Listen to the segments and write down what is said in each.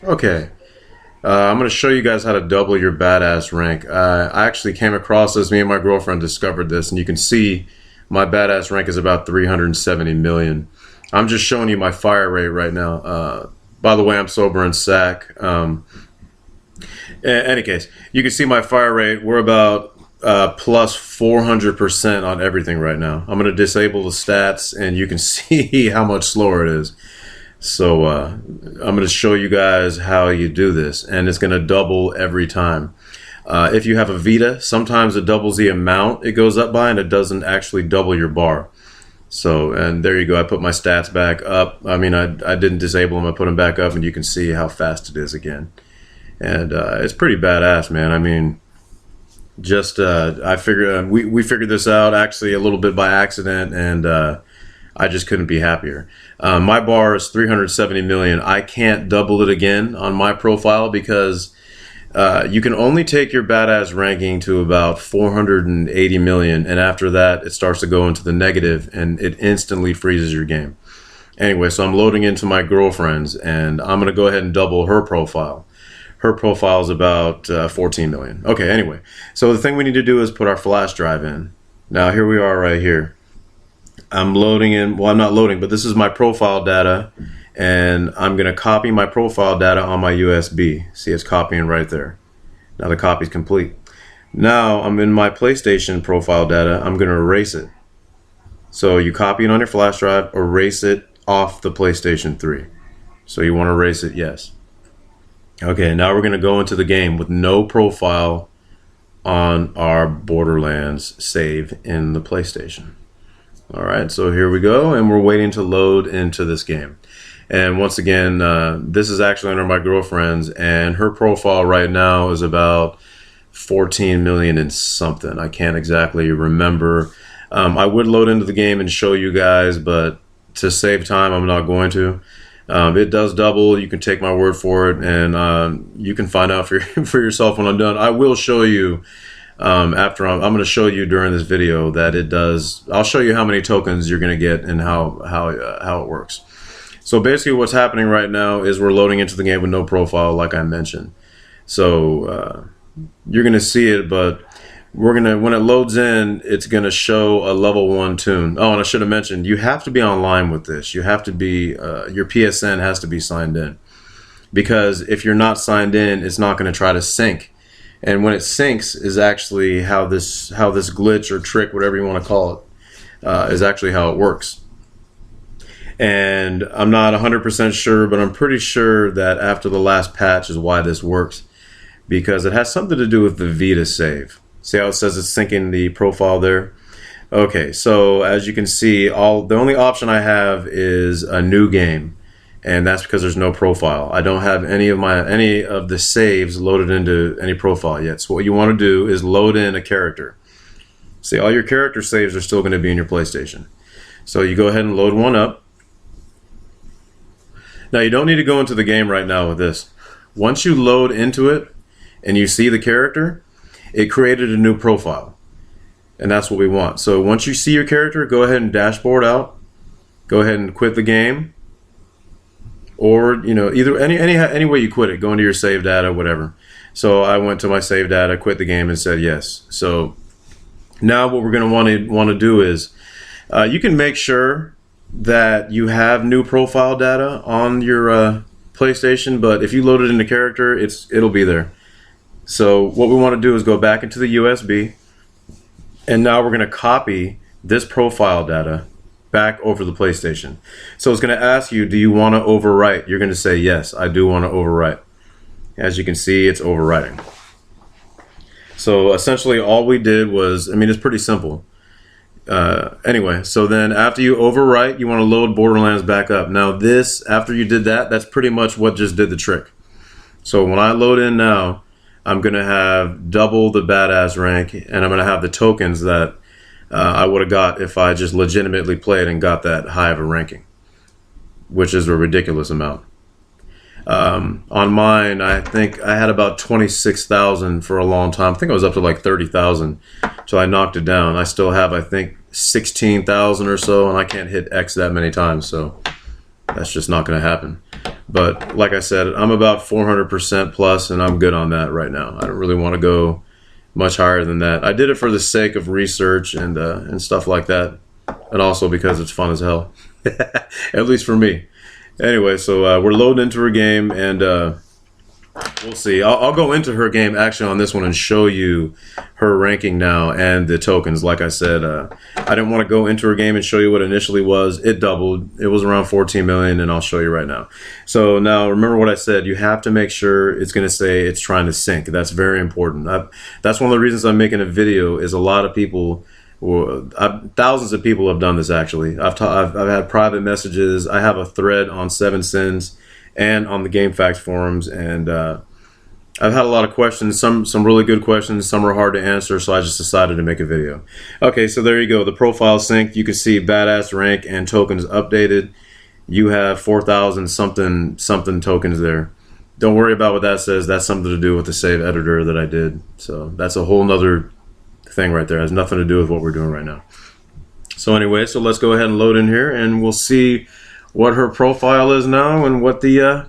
Okay, I'm going to show you guys how to double your badass rank. I actually came across this, me and my girlfriend discovered this, and you can see my badass rank is about 370 million. I'm just showing you my fire rate right now. By the way, I'm soberinsac. In any case, you can see my fire rate. We're about plus 400% on everything right now. I'm going to disable the stats, and you can see how much slower it is. So I'm going to show you guys how you do this, and it's going to double every time. If you have a Vita, sometimes it doubles the amount it goes up by, and it doesn't actually double your bar. So, and there you go. I put my stats back up. I mean, I didn't disable them. I put them back up, and you can see how fast it is again. And it's pretty badass, man. I mean, just I figured we figured this out actually a little bit by accident, and I just couldn't be happier. My bar is 370 million. I can't double it again on my profile because you can only take your badass ranking to about 480 million, and after that it starts to go into the negative and it instantly freezes your game. Anyway, so I'm loading into my girlfriend's, and I'm going to go ahead and double her profile. Her profile is about 14 million. Okay, anyway, so the thing we need to do is put our flash drive in. Now here we are right here. I'm loading in, well, I'm not loading, but this is my profile data, and I'm going to copy my profile data on my USB. See, it's copying right there. Now the copy's complete. Now I'm in my PlayStation profile data. I'm going to erase it. So you copy it on your flash drive, erase it off the PlayStation 3. So you want to erase it, yes. Okay, now we're going to go into the game with no profile on our Borderlands save in the PlayStation. Alright, so here we go, and we're waiting to load into this game. And once again, this is actually under my girlfriend's, and her profile right now is about 14 million and something. I can't exactly remember. I would load into the game and show you guys, but to save time, I'm not going to. It does double. You can take my word for it, and you can find out for yourself when I'm done. I will show you. After I'm going to show you during this video that it does. I'll show you how many tokens you're going to get and how it works. So basically what's happening right now is we're loading into the game with no profile, like I mentioned. So you're going to see it, but when it loads in, it's going to show a level 1 tune. Oh, and I should have mentioned, you have to be online with this. You have to be your PSN has to be signed in, because if you're not signed in, it's not going to try to sync. And when it syncs is actually how this glitch or trick, whatever you want to call it, is actually how it works. And I'm not 100% sure, but I'm pretty sure that after the last patch is why this works, because it has something to do with the Vita save. See how it says it's syncing the profile there? Okay, so as you can see, the only option I have is a new game. And that's because there's no profile. I don't have any of the saves loaded into any profile yet. So what you want to do is load in a character. See, all your character saves are still going to be in your PlayStation. So you go ahead and load one up. Now you don't need to go into the game right now with this. Once you load into it and you see the character, it created a new profile. And that's what we want. So once you see your character, go ahead and dashboard out. Go ahead and quit the game. Or, you know, either any way you quit it, go into your save data, whatever. So I went to my save data, quit the game, and said yes. So now what we're going to want to do is you can make sure that you have new profile data on your PlayStation, but if you load it into character, it'll be there. So what we want to do is go back into the USB, and now we're going to copy this profile data back over the PlayStation. So it's going to ask you, do you want to overwrite? You're going to say, yes, I do want to overwrite. As you can see, it's overwriting. So essentially all we did was, I mean, it's pretty simple. Anyway, so then after you overwrite, you want to load Borderlands back up. Now this, after you did that, that's pretty much what just did the trick. So when I load in now, I'm going to have double the badass rank, and I'm going to have the tokens that I would have got if I just legitimately played and got that high of a ranking, which is a ridiculous amount. On mine, I think I had about 26,000 for a long time. I think I was up to like 30,000, so I knocked it down. I still have, I think, 16,000 or so, and I can't hit X that many times, so that's just not going to happen. But like I said, I'm about 400% plus, and I'm good on that right now. I don't really want to go much higher than that. I did it for the sake of research and stuff like that, and also because it's fun as hell, at least for me. Anyway, so we're loading into her game, and we'll see. I'll go into her game actually on this one and show you her ranking now and the tokens. Like I said, I didn't want to go into her game and show you what it initially was. It doubled. It was around 14 million, and I'll show you right now. So now remember what I said. You have to make sure it's going to say it's trying to sync. That's very important. That's one of the reasons I'm making a video. Is a lot of people, thousands of people have done this actually. I've had private messages. I have a thread on 7sins and on the GameFAQs forums, and I've had a lot of questions, some really good questions, some are hard to answer, so I just decided to make a video. Okay, so there you go, the profile synced. You can see badass rank and tokens updated. You have 4,000 something tokens there. Don't worry about what that says. That's something to do with the save editor that I did. So that's a whole nother thing right there. It has nothing to do with what we're doing right now. So anyway, so let's go ahead and load in here, and we'll see what her profile is now and what the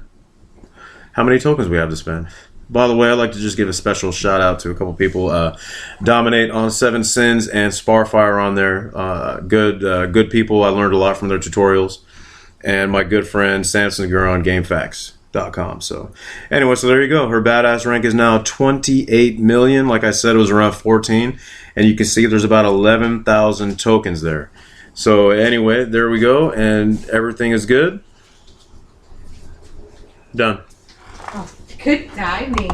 how many tokens we have to spend. By the way, I'd like to just give a special shout out to a couple people. Dominate on 7sins and Sparfire on there. Good people. I learned a lot from their tutorials. And my good friend Samson Gur on GameFAQs.com. So anyway, so there you go. Her badass rank is now 28 million. Like I said, it was around 14. And you can see there's about 11,000 tokens there. So anyway, there we go, and everything is good. Done. Oh, good timing.